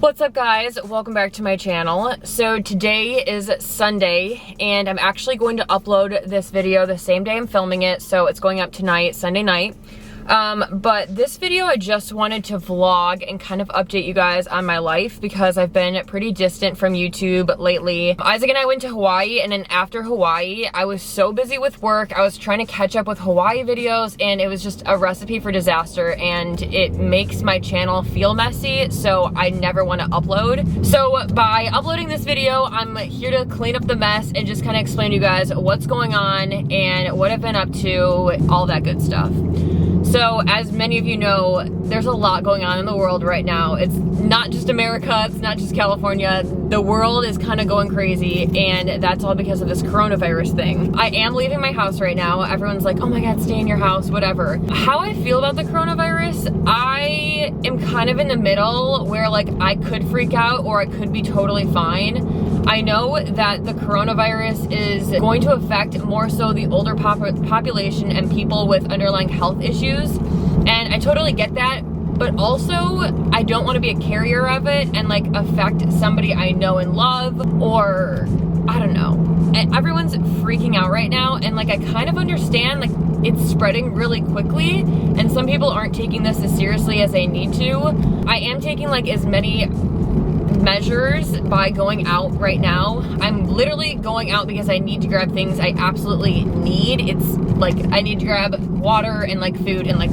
What's up guys, welcome back to my channel. So today is Sunday and I'm actually going to upload this video the same day I'm filming it, so it's going up tonight, Sunday night. But this video I just wanted to vlog and kind of update you guys on my life because I've been pretty distant from YouTube lately. Isaac and I went to Hawaii, and then after Hawaii I was so busy with work. I was trying to catch up with Hawaii videos and it was just a recipe for disaster, and it makes my channel feel messy, so I never want to upload. So by uploading this video, I'm here to clean up the mess and just kind of explain to you guys what's going on and what I've been up to, all that good stuff. So as many of you know, there's a lot going on in the world right now. It's not just America, it's not just California. The world is kind of going crazy, and that's all because of this coronavirus thing. I am leaving my house right now. Everyone's like, oh my God, stay in your house, whatever. How I feel about the coronavirus, I am kind of in the middle where like I could freak out or I could be totally fine. I know that the coronavirus is going to affect more so the older population and people with underlying health issues, and I totally get that, but also I don't want to be a carrier of it and like affect somebody I know and love, or I don't know. Everyone's freaking out right now, and like I kind of understand, like it's spreading really quickly and some people aren't taking this as seriously as they need to. I am taking like as many measures by going out right now. I'm literally going out because I need to grab things I absolutely need. It's like I need to grab water and like food and like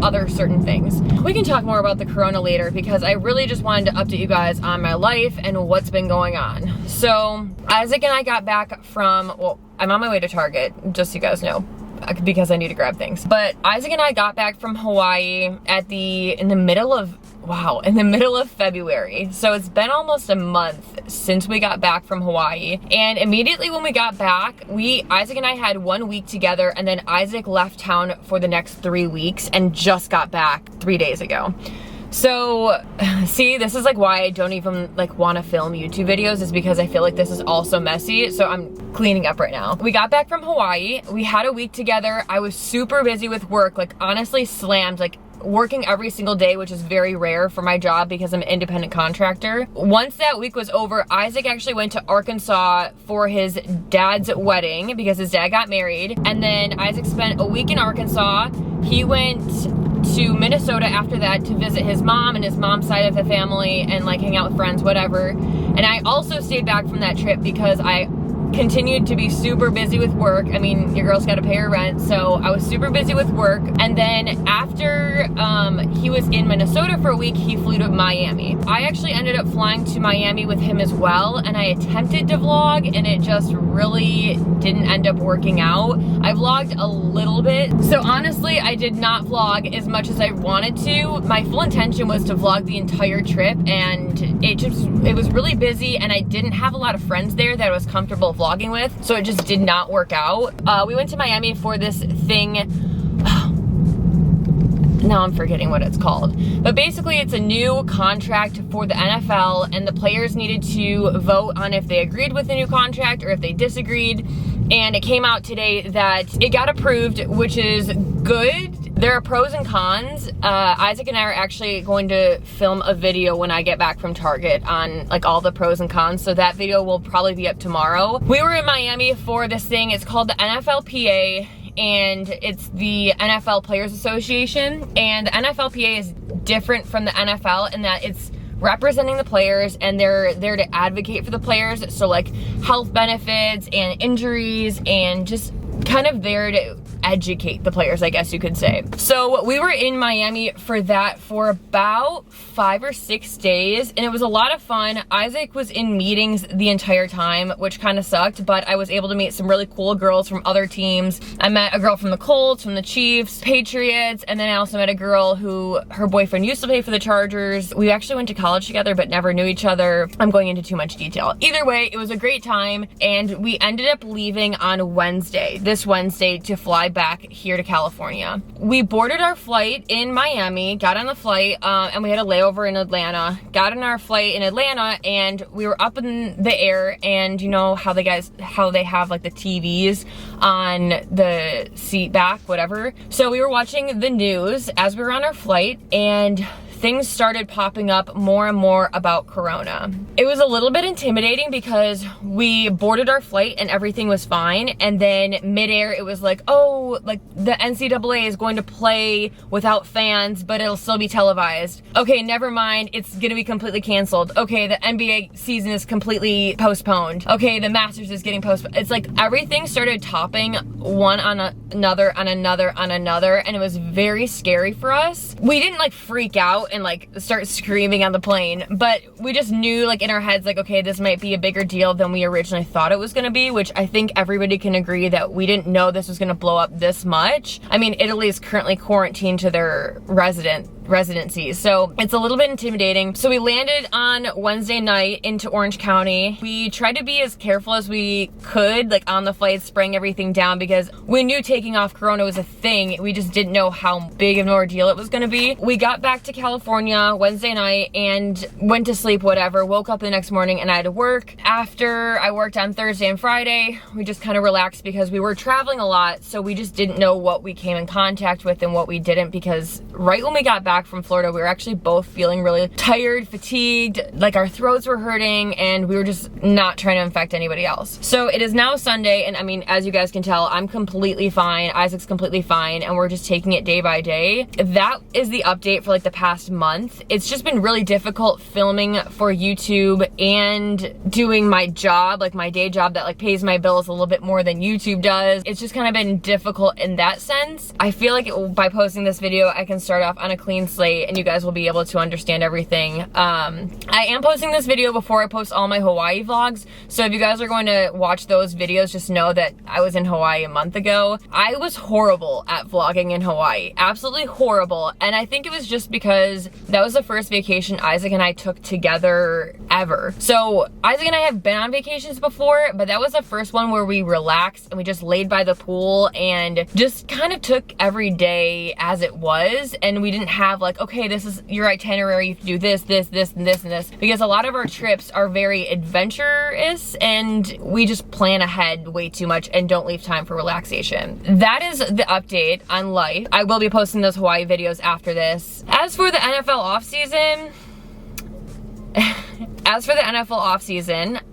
other certain things. We can talk more about the corona later because I really just wanted to update you guys on my life and what's been going on. So Isaac and I got back from, well, I'm on my way to Target, just so you guys know, because I need to grab things. But Isaac and I got back from Hawaii in the middle of February. So it's been almost a month since we got back from Hawaii. And immediately when we got back, Isaac and I had 1 week together, and then Isaac left town for the next 3 weeks and just got back 3 days ago. So, see, this is like why I don't even like want to film YouTube videos, is because I feel like this is also messy, so I'm cleaning up right now. We got back from Hawaii, we had a week together. I was super busy with work, like honestly slammed, like working every single day, which is very rare for my job because I'm an independent contractor. Once that week was over, Isaac actually went to Arkansas for his dad's wedding because his dad got married, and then Isaac spent a week in Arkansas. He went to Minnesota after that to visit his mom and his mom's side of the family and like hang out with friends, whatever. And I also stayed back from that trip because I continued to be super busy with work. I mean, your girl's got to pay her rent, so I was super busy with work. And then after he was in Minnesota for a week, he flew to Miami. I actually ended up flying to Miami with him as well, and I attempted to vlog and it just really didn't end up working out. I vlogged a little bit, so honestly I did not vlog as much as I wanted to. My full intention was to vlog the entire trip, and it was really busy, and I didn't have a lot of friends there that I was comfortable vlogging with, so it just did not work out. We went to Miami for this thing, now I'm forgetting what it's called, but basically it's a new contract for the NFL, and the players needed to vote on if they agreed with the new contract or if they disagreed, and it came out today that it got approved, which is good. There are pros and cons. Isaac and I are actually going to film a video when I get back from Target on like all the pros and cons, so that video will probably be up tomorrow. We were in Miami for this thing. It's called the NFLPA, and it's the NFL Players Association, and the NFLPA is different from the NFL in that it's representing the players, and they're there to advocate for the players, so like health benefits and injuries, and just kind of there to educate the players, I guess you could say. So we were in Miami for that for about 5 or 6 days, and it was a lot of fun. Isaac was in meetings the entire time, which kind of sucked, but I was able to meet some really cool girls from other teams. I met a girl from the Colts, from the Chiefs, Patriots, and then I also met a girl who her boyfriend used to play for the Chargers. We actually went to college together but never knew each other. I'm going into too much detail. Either way, it was a great time, and we ended up leaving on this Wednesday to fly back here to California. We boarded our flight in Miami, got on the flight, and we had a layover in Atlanta. Got on our flight in Atlanta, and we were up in the air, and you know how they have like the TVs on the seat back, whatever. So we were watching the news as we were on our flight, and things started popping up more and more about Corona. It was a little bit intimidating because we boarded our flight and everything was fine, and then midair it was like, oh, like the NCAA is going to play without fans, but it'll still be televised. Okay, never mind, it's gonna be completely canceled. Okay, the NBA season is completely postponed. Okay, the Masters is getting postponed. It's like everything started topping one on another, and it was very scary for us. We didn't like freak out and like start screaming on the plane, but we just knew like in our heads like, okay, this might be a bigger deal than we originally thought it was gonna be, which I think everybody can agree that we didn't know this was gonna blow up this much. I mean, Italy is currently quarantined to their residencies, so it's a little bit intimidating. So we landed on Wednesday night into Orange County. We tried to be as careful as we could, like on the flight, spraying everything down, because we knew taking off Corona was a thing. We just didn't know how big of an ordeal it was gonna be. We got back to California Wednesday night and went to sleep, whatever. Woke up the next morning and I had to work. After I worked on Thursday and Friday, we just kind of relaxed because we were traveling a lot, so we just didn't know what we came in contact with and what we didn't, because right when we got back from Florida, we were actually both feeling really tired, fatigued, like our throats were hurting, and we were just not trying to infect anybody else. So it is now Sunday, and I mean, as you guys can tell, I'm completely fine, Isaac's completely fine, and we're just taking it day by day. That is the update for like the past month. It's just been really difficult filming for YouTube and doing my job, like my day job that like pays my bills a little bit more than YouTube does. It's just kind of been difficult in that sense. I feel like by posting this video, I can start off on a clean slate and you guys will be able to understand everything. I am posting this video before I post all my Hawaii vlogs, so if you guys are going to watch those videos, just know that I was in Hawaii a month ago. I was horrible at vlogging in Hawaii, absolutely horrible, and I think it was just because that was the first vacation Isaac and I took together ever. So Isaac and I have been on vacations before, but that was the first one where we relaxed and we just laid by the pool and just kind of took every day as it was, and we didn't have like, okay, this is your itinerary, you have to do this, and this, because a lot of our trips are very adventurous and we just plan ahead way too much and don't leave time for relaxation. That is the update on life. I will be posting those Hawaii videos after this. As for the NFL offseason,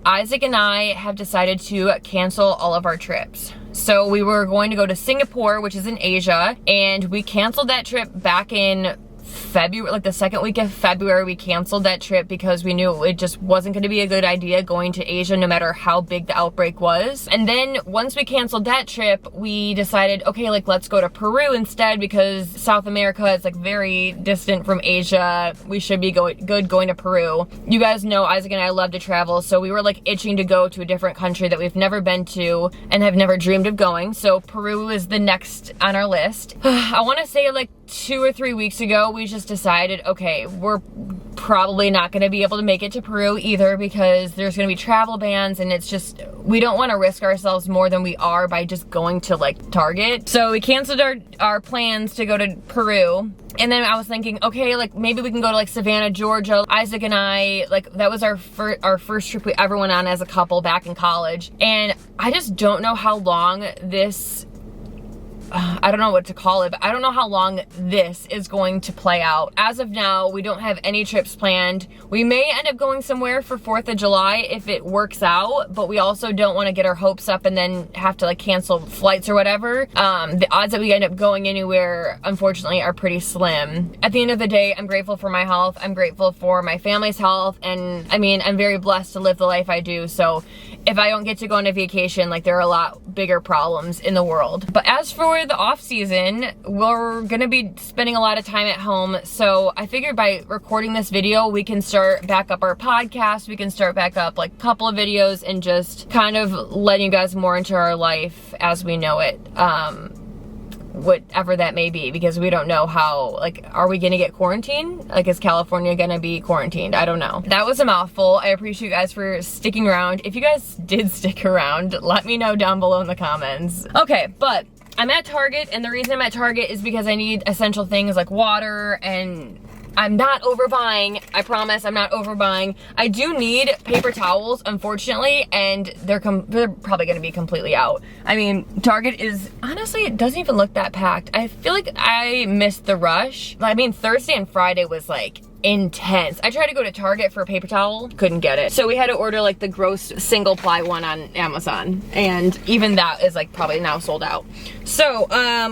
Isaac and I have decided to cancel all of our trips. So we were going to go to Singapore, which is in Asia, and we canceled that trip back in February, like the second week of February. We canceled that trip because we knew it just wasn't going to be a good idea going to Asia no matter how big the outbreak was. And then once we canceled that trip, we decided, okay, like let's go to Peru instead, because South America is like very distant from Asia. We should be going to Peru. You guys know Isaac and I love to travel, so we were like itching to go to a different country that we've never been to and have never dreamed of going. So Peru is the next on our list. I want to say like 2 or 3 weeks ago, we just decided, okay, we're probably not going to be able to make it to Peru either, because there's going to be travel bans, and it's just, we don't want to risk ourselves more than we are by just going to like Target. So we canceled our plans to go to Peru. And then I was thinking, okay, like maybe we can go to like Savannah, Georgia. Isaac and I, like that was our first trip we ever went on as a couple back in college. And I just don't know how long this, I don't know what to call it, but I don't know how long this is going to play out. As of now, we don't have any trips planned. We may end up going somewhere for 4th of July if it works out, but we also don't want to get our hopes up and then have to like cancel flights or whatever. The odds that we end up going anywhere, unfortunately, are pretty slim. At the end of the day, I'm grateful for my health. I'm grateful for my family's health. And I mean, I'm very blessed to live the life I do. So if I don't get to go on a vacation, like there are a lot bigger problems in the world. But as for the off season, we're gonna be spending a lot of time at home, so I figured by recording this video we can start back up our podcast, we can start back up like a couple of videos and just kind of letting you guys more into our life as we know it, whatever that may be, because we don't know how, like, are we gonna get quarantined? Like, is California gonna be quarantined? I don't know. That was a mouthful. I appreciate you guys for sticking around. If you guys did stick around, let me know down below in the comments. Okay, but I'm at Target, and the reason I'm at Target is because I need essential things like water and I'm not overbuying. I promise I'm not overbuying. I do need paper towels, unfortunately, and they're probably gonna be completely out. I mean, Target is, honestly, it doesn't even look that packed. I feel like I missed the rush. I mean, Thursday and Friday was like intense. I tried to go to Target for a paper towel, couldn't get it. So we had to order like the gross single ply one on Amazon, and even that is like probably now sold out. So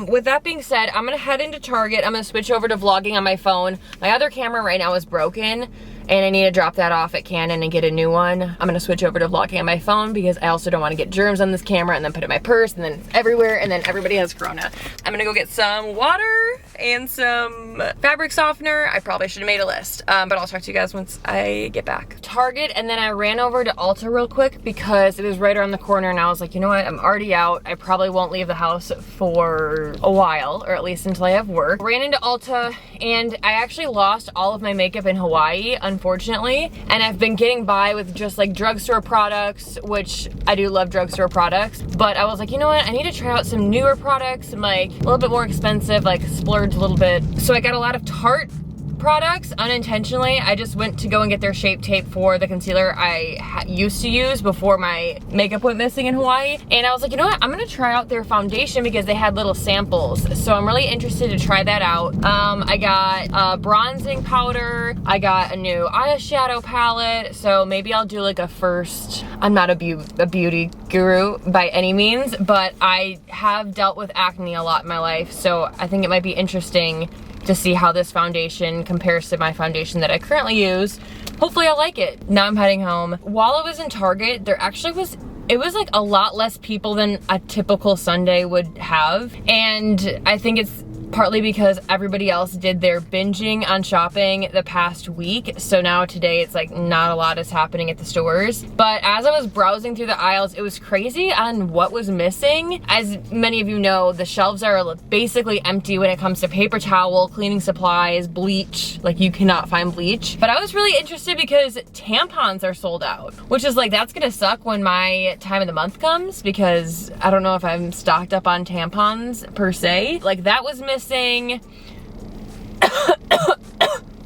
with that being said, I'm gonna head into Target. I'm gonna switch over to vlogging on my phone. My other camera right now is broken, and I need to drop that off at Canon and get a new one. I'm gonna switch over to vlogging on my phone because I also don't want to get germs on this camera and then put it in my purse and then it's everywhere and then everybody has corona. I'm gonna go get some water and some fabric softener. I probably should have made a list, but I'll talk to you guys once I get back. Target, and then I ran over to Ulta real quick because it was right around the corner, and I was like, you know what, I'm already out. I probably won't leave the house for a while, or at least until I have work. Ran into Ulta, and I actually lost all of my makeup in Hawaii, unfortunately, and I've been getting by with just like drugstore products, which I do love drugstore products, but I was like, you know what, I need to try out some newer products, some like a little bit more expensive, like splurge a little bit. So I got a lot of Tarte products unintentionally. I just went to go and get their Shape Tape for the concealer I used to use before my makeup went missing in Hawaii, and I was like, you know what, I'm gonna try out their foundation because they had little samples, so I'm really interested to try that out. I got bronzing powder, I got a new eyeshadow palette, so maybe I'll do like a first. I'm not a beauty guru by any means, but I have dealt with acne a lot in my life, so I think it might be interesting to see how this foundation compares to my foundation that I currently use. Hopefully I like it. Now I'm heading home. While I was in Target, there actually was, it was like a lot less people than a typical Sunday would have. And I think it's partly because everybody else did their binging on shopping the past week. So now today it's like not a lot is happening at the stores. But as I was browsing through the aisles, it was crazy on what was missing. As many of you know, the shelves are basically empty when it comes to paper towel, cleaning supplies, bleach. Like you cannot find bleach. But I was really interested because tampons are sold out, which is like, that's gonna suck when my time of the month comes because I don't know if I'm stocked up on tampons per se. Like that was missing.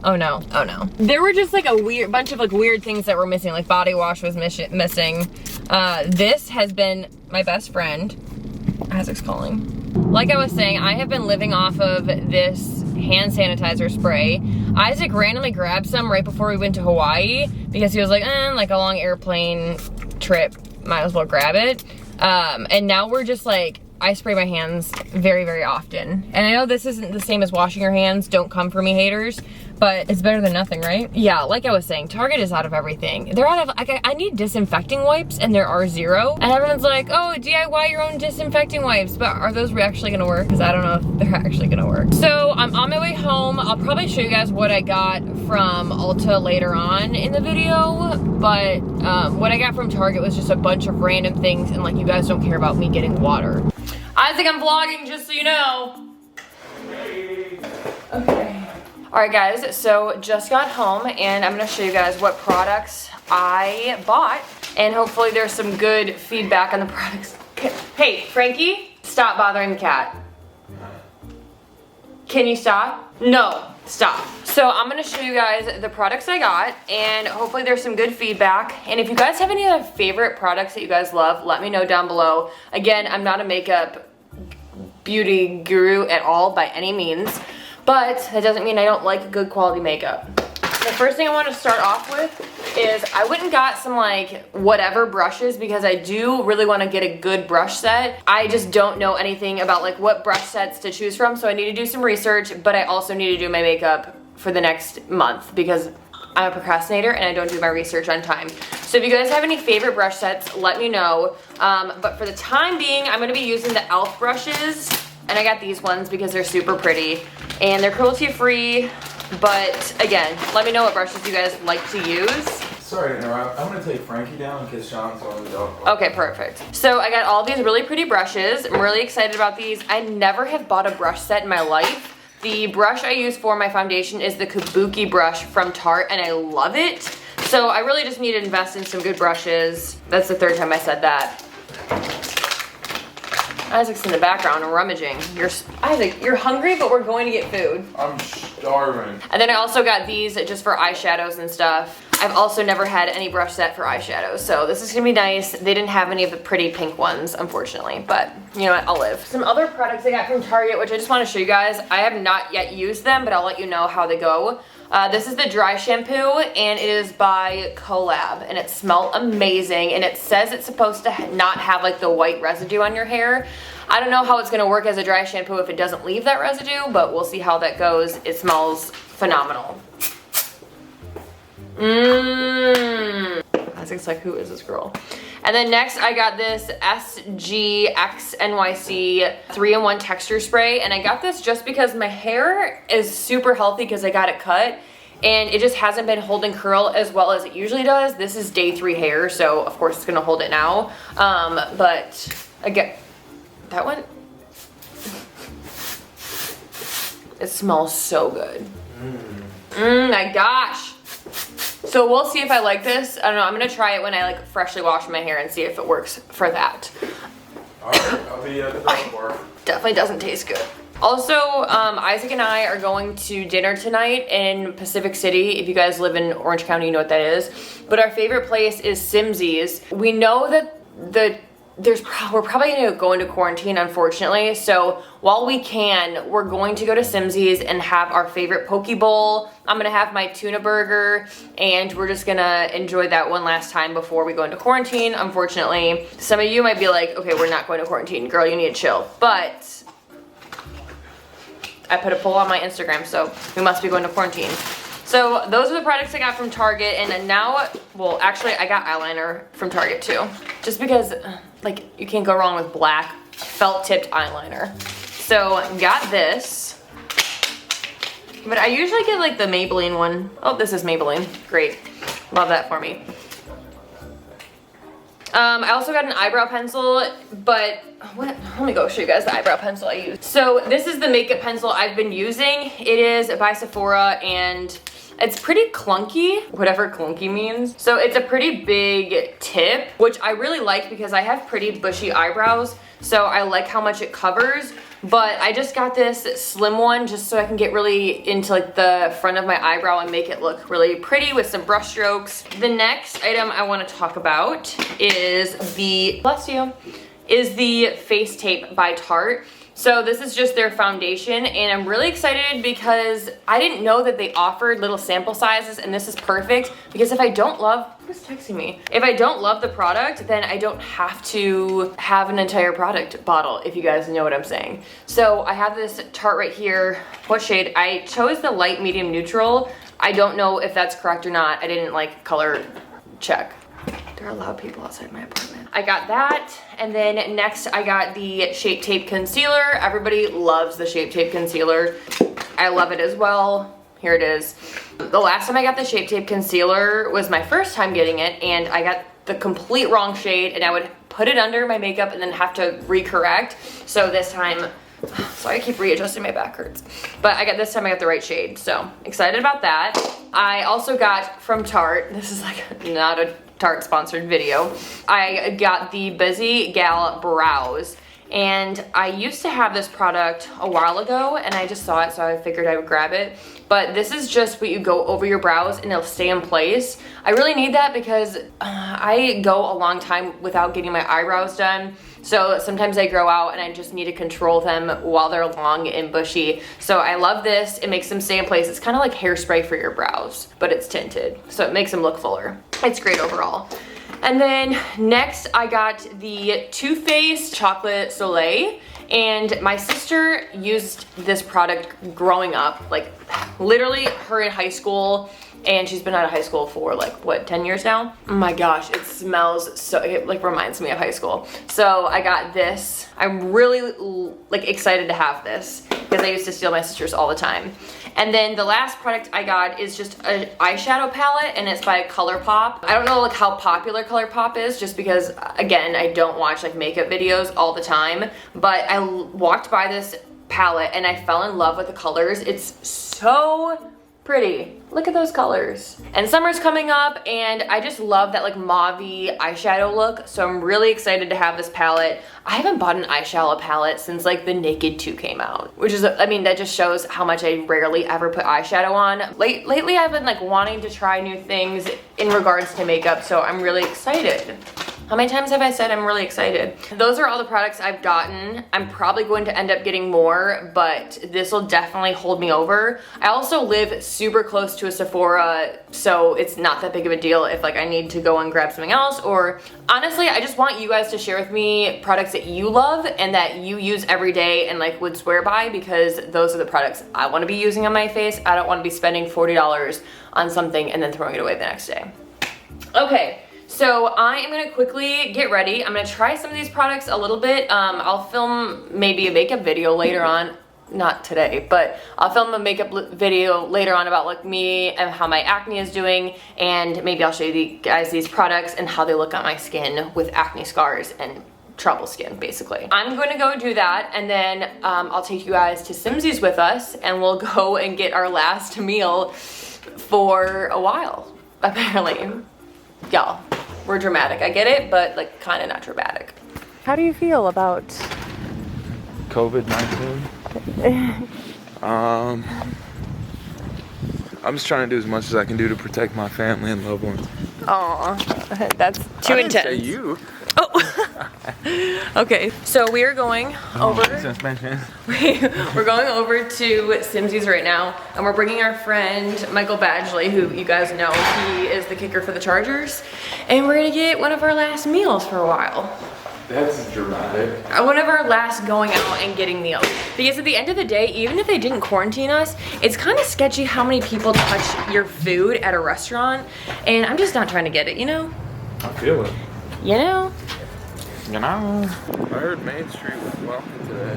Oh no, oh no. There were just like a bunch of like weird things that were missing, like body wash was missing. This has been my best friend. Isaac's calling. Like I was saying, I have been living off of this hand sanitizer spray. Isaac randomly grabbed some right before we went to Hawaii because he was like, like a long airplane trip, might as well grab it. And now we're just like, I spray my hands very, very often. And I know this isn't the same as washing your hands. Don't come for me, haters. But it's better than nothing, right? Yeah, like I was saying, Target is out of everything. They're out of, I need disinfecting wipes and there are zero. And everyone's like, oh, DIY your own disinfecting wipes. But are those actually gonna work? Because I don't know if they're actually gonna work. So I'm on my way home. I'll probably show you guys what I got from Ulta later on in the video. But what I got from Target was just a bunch of random things, and like you guys don't care about me getting water. Isaac, I'm vlogging, just so you know. Okay. All right, guys, so just got home, and I'm gonna show you guys what products I bought, and hopefully there's some good feedback on the products. Hey, Frankie, stop bothering the cat. Can you stop? No, stop. So I'm gonna show you guys the products I got, and hopefully there's some good feedback. And if you guys have any other favorite products that you guys love, let me know down below. Again, I'm not a makeup beauty guru at all by any means, but that doesn't mean I don't like good quality makeup. The first thing I want to start off with is I went and got some like whatever brushes because I do really want to get a good brush set. I just don't know anything about like what brush sets to choose from, so I need to do some research, but I also need to do my makeup for the next month because I'm a procrastinator and I don't do my research on time. So if you guys have any favorite brush sets, let me know. But for the time being, I'm gonna be using the e.l.f. brushes, and I got these ones because they're super pretty and they're cruelty-free. But again, let me know what brushes you guys like to use. Sorry to interrupt. I'm gonna take Frankie down because Sean's on the dog. Okay, perfect. So I got all these really pretty brushes. I'm really excited about these. I never have bought a brush set in my life. The brush I use for my foundation is the Kabuki brush from Tarte, and I love it. So I really just need to invest in some good brushes. That's the third time I said that. Isaac's in the background rummaging. Isaac, you're hungry, but we're going to get food. I'm starving. And then I also got these just for eyeshadows and stuff. I've also never had any brush set for eyeshadows, so this is gonna be nice. They didn't have any of the pretty pink ones, unfortunately, but you know what, I'll live. Some other products I got from Target, which I just wanna show you guys. I have not yet used them, but I'll let you know how they go. This is the dry shampoo, and it is by Collab, and it smells amazing, and it says it's supposed to not have like the white residue on your hair. I don't know how it's gonna work as a dry shampoo if it doesn't leave that residue, but we'll see how that goes. It smells phenomenal. Isaac's like, who is this girl? And then next I got this SGX NYC 3-in-1 texture spray, and I got this just because my hair is super healthy because I got it cut, and it just hasn't been holding curl as well as it usually does. This is day 3 hair, so of course it's gonna hold it now. But again, that one, it smells so good. My gosh. So we'll see if I like this. I don't know, I'm gonna try it when I like freshly wash my hair and see if it works for that. Alright, I'll be at the door. Definitely doesn't taste good. Also, Isaac and I are going to dinner tonight in Pacific City. If you guys live in Orange County, you know what that is. But our favorite place is Simsi's. We know that we're probably gonna go into quarantine, unfortunately. So while we can, we're going to go to Simsi's and have our favorite poke bowl. I'm gonna have my tuna burger, and we're just gonna enjoy that one last time before we go into quarantine, unfortunately. Some of you might be like, okay, we're not going to quarantine. Girl, you need to chill. But I put a poll on my Instagram, so we must be going to quarantine. So those are the products I got from Target, and then now, well, actually I got eyeliner from Target too. Just because, like, you can't go wrong with black felt tipped eyeliner. So got this, but I usually get like the Maybelline one. Oh, this is Maybelline, great. Love that for me. I also got an eyebrow pencil, but let me go show you guys the eyebrow pencil I use. So this is the makeup pencil I've been using. It is by Sephora, and it's pretty clunky, whatever clunky means. So it's a pretty big tip, which I really like because I have pretty bushy eyebrows. So I like how much it covers, but I just got this slim one just so I can get really into like the front of my eyebrow and make it look really pretty with some brush strokes. The next item I want to talk about is the, bless you, is the face tape by Tarte. So this is just their foundation, and I'm really excited because I didn't know that they offered little sample sizes, and this is perfect because if I don't love, who's texting me? If I don't love the product, then I don't have to have an entire product bottle, if you guys know what I'm saying. So I have this Tarte right here. What shade? I chose the light, medium, neutral. I don't know if that's correct or not. I didn't like color check. There are loud people outside my apartment. I got that, and then next I got the Shape Tape Concealer. Everybody loves the Shape Tape Concealer. I love it as well. Here it is. The last time I got the Shape Tape Concealer was my first time getting it, and I got the complete wrong shade, and I would put it under my makeup and then have to recorrect. So this time, sorry, I keep readjusting, my back hurts. But this time I got the right shade, so excited about that. I also got from Tarte, this is like not a Tarte sponsored video, I got the Busy Gal Brows, and I used to have this product a while ago and I just saw it, so I figured I would grab it. But this is just what you go over your brows and it'll stay in place. I really need that because I go a long time without getting my eyebrows done. So sometimes they grow out and I just need to control them while they're long and bushy. So I love this. It makes them stay in place. It's kind of like hairspray for your brows, but it's tinted. So it makes them look fuller. It's great overall. And then next I got the Too Faced Chocolate Soleil. And my sister used this product growing up, like literally her in high school, and she's been out of high school for like, what, 10 years now? Oh my gosh, it smells so, it like reminds me of high school. So I got this. I'm really like excited to have this because I used to steal my sister's all the time. And then the last product I got is just an eyeshadow palette, and it's by ColourPop. I don't know like how popular ColourPop is, just because again, I don't watch like makeup videos all the time, but I walked by this palette and I fell in love with the colors. It's so Pretty. Look at those colors. And summer's coming up, and I just love that like mauve-y eyeshadow look, so I'm really excited to have this palette. I haven't bought an eyeshadow palette since like the Naked 2 came out, which is, I mean, that just shows how much I rarely ever put eyeshadow on. Lately I've been like wanting to try new things in regards to makeup, so I'm really excited. How many times have I said I'm really excited? Those are all the products I've gotten. I'm probably going to end up getting more, but this will definitely hold me over. I also live super close to a Sephora, so it's not that big of a deal if like I need to go and grab something else, or honestly, I just want you guys to share with me products that you love and that you use every day and like would swear by, because those are the products I want to be using on my face. I don't want to be spending $40 on something and then throwing it away the next day. Okay. So I am gonna quickly get ready. I'm gonna try some of these products a little bit. I'll film maybe a makeup video later on, not today, but I'll film a makeup video later on about like me and how my acne is doing, and maybe I'll show you guys these products and how they look on my skin with acne scars and trouble skin, basically. I'm gonna go do that, and then I'll take you guys to Simsi's with us, and we'll go and get our last meal for a while, apparently. Y'all, we're dramatic. I get it, but like kind of not dramatic. How do you feel about COVID-19? I'm just trying to do as much as I can do to protect my family and loved ones. Aw, that's too intense. I didn't say you. Oh. Okay, so we are going over. We're going over to Simsi's right now, and we're bringing our friend Michael Badgley, who you guys know, he is the kicker for the Chargers, and we're gonna get one of our last meals for a while. That's dramatic. One of our last going out and getting meals. Because at the end of the day, even if they didn't quarantine us, it's kind of sketchy how many people touch your food at a restaurant, and I'm just not trying to get it, you know? I feel it. You know? You know? I heard Main Street was walking today.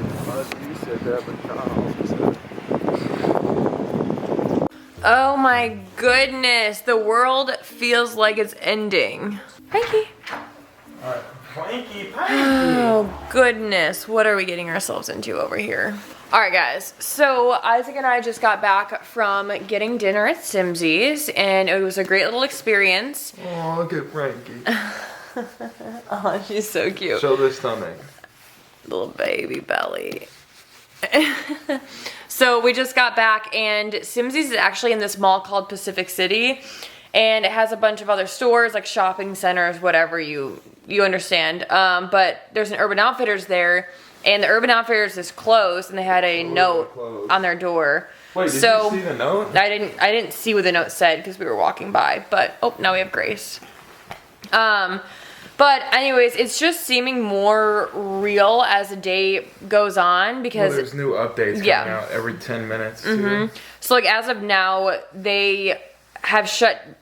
You said that, but John also said it. Oh my goodness, the world feels like it's ending. Frankie. Alright, Frankie. Oh goodness, what are we getting ourselves into over here? Alright guys, so Isaac and I just got back from getting dinner at Simsi's, and it was a great little experience. Oh, look at Frankie. Oh, she's so cute. Show the stomach. Little baby belly. So we just got back, and Simsi's is actually in this mall called Pacific City, and it has a bunch of other stores like shopping centers, whatever you understand. But there's an Urban Outfitters there, and the Urban Outfitters is closed, and they had a note on their door. Wait, did you see the note? I didn't see what the note said because we were walking by. But oh, now we have Grace. But anyways, it's just seeming more real as the day goes on, because there's new updates coming out every 10 minutes too. So like as of now, they have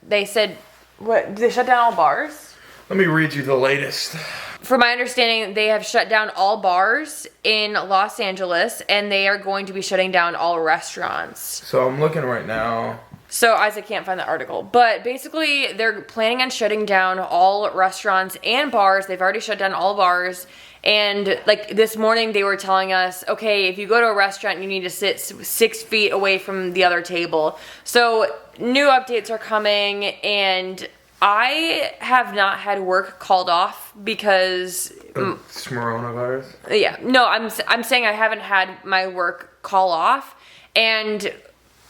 they said, what, did they shut down all bars? Let me read you the latest. From my understanding, they have shut down all bars in Los Angeles, and they are going to be shutting down all restaurants. So I'm looking right now. So Isaac can't find the article, but basically they're planning on shutting down all restaurants and bars. They've already shut down all bars, and like this morning they were telling us, okay, if you go to a restaurant, you need to sit 6 feet away from the other table. So new updates are coming, and I have not had work called off because it's coronavirus. Yeah, no, I'm saying I haven't had my work call off, and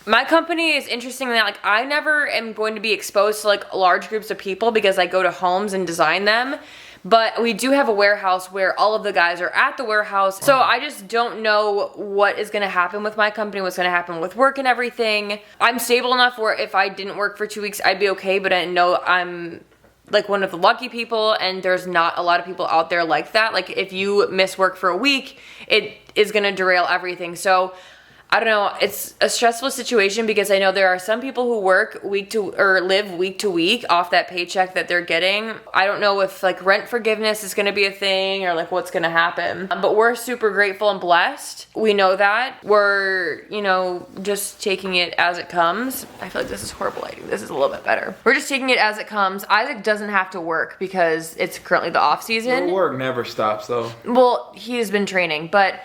my company is interesting in that like I never am going to be exposed to like large groups of people because I go to homes and design them. But we do have a warehouse where all of the guys are at the warehouse. So I just don't know what is going to happen with my company, what's going to happen with work and everything. I'm stable enough where if I didn't work for 2 weeks, I'd be okay. But I know I'm like one of the lucky people, and there's not a lot of people out there like that. Like if you miss work for a week, it is going to derail everything. So I don't know, it's a stressful situation because I know there are some people who work live week to week off that paycheck that they're getting. I don't know if like rent forgiveness is gonna be a thing or like what's gonna happen. But we're super grateful and blessed. We know that. We're, you know, just taking it as it comes. I feel like this is horrible lighting. This is a little bit better. We're just taking it as it comes. Isaac doesn't have to work because it's currently the off season. Your work never stops though. Well, he's been training, but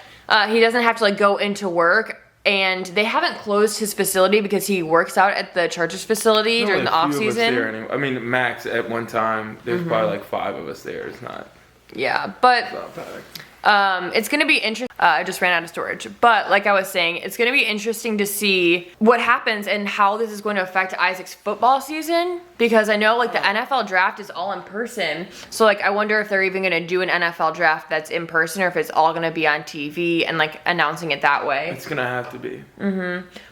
he doesn't have to like go into work. and they haven't closed his facility because he works out at the Chargers facility during the off season. I mean, max at one time, there's probably like 5 of us there. It's not. Yeah, but It's not packed. it's gonna be interesting. I just ran out of storage, but like I was saying, it's gonna be interesting to see what happens and how this is going to affect Isaac's football season, because I know like the NFL draft is all in person. So like I wonder if they're even gonna do an NFL draft that's in person, or if it's all gonna be on TV and like announcing it that way. It's gonna have to be.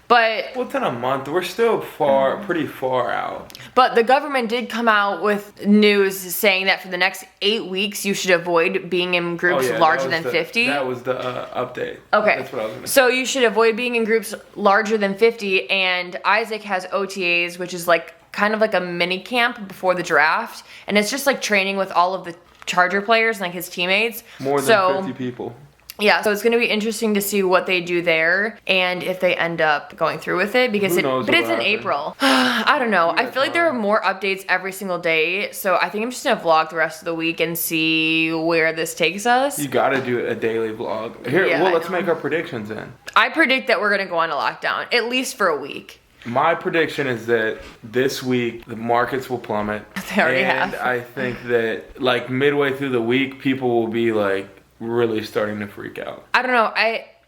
But Within a month, we're still pretty far out. But the government did come out with news saying that for the next 8 weeks, you should avoid being in groups larger than 50. That was the update. Okay. That's what I was gonna say. So you should avoid being in groups larger than 50. And Isaac has OTAs, which is like kind of like a mini camp before the draft. And it's just like training with all of the Charger players and like his teammates. More than 50 people. Yeah, so it's going to be interesting to see what they do there and if they end up going through with it, because it's in April. I don't know. I feel like there are more updates every single day, so I think I'm just going to vlog the rest of the week and see where this takes us. You got to do a daily vlog. Here, Yeah, well, let's make our predictions then. I predict that we're going to go on a lockdown, at least for a week. My prediction is that this week the markets will plummet. They already and have. I think that like midway through the week, people will be like really starting to freak out. I don't know.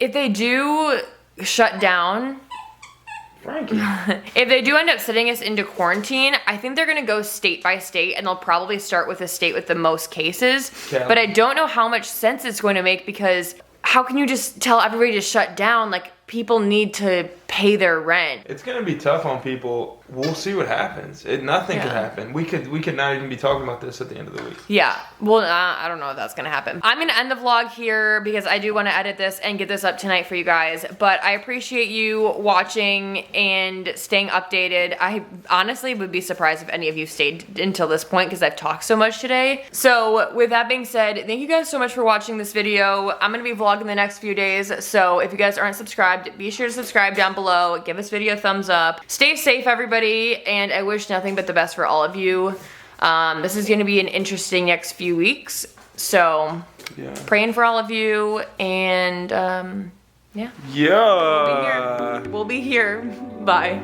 If they do shut down, Frankie. if they do end up sending us into quarantine, I think they're going to go state by state, and they'll probably start with the state with the most cases. Okay. But I don't know how much sense it's going to make, because how can you just tell everybody to shut down? Like, people need to pay their rent. It's gonna be tough on people. We'll see what happens. Nothing could happen. We could not even be talking about this at the end of the week. Yeah, well, I don't know if that's gonna happen. I'm gonna end the vlog here because I do want to edit this and get this up tonight for you guys. But I appreciate you watching and staying updated. I honestly would be surprised if any of you stayed until this point, because I've talked so much today. So with that being said, thank you guys so much for watching this video. I'm gonna be vlogging the next few days, so if you guys aren't subscribed, be sure to subscribe down below. Give this video a thumbs up. Stay safe, everybody, and I wish nothing but the best for all of you. This is going to be an interesting next few weeks, so praying for all of you, and yeah. Yeah. We'll be here. Bye.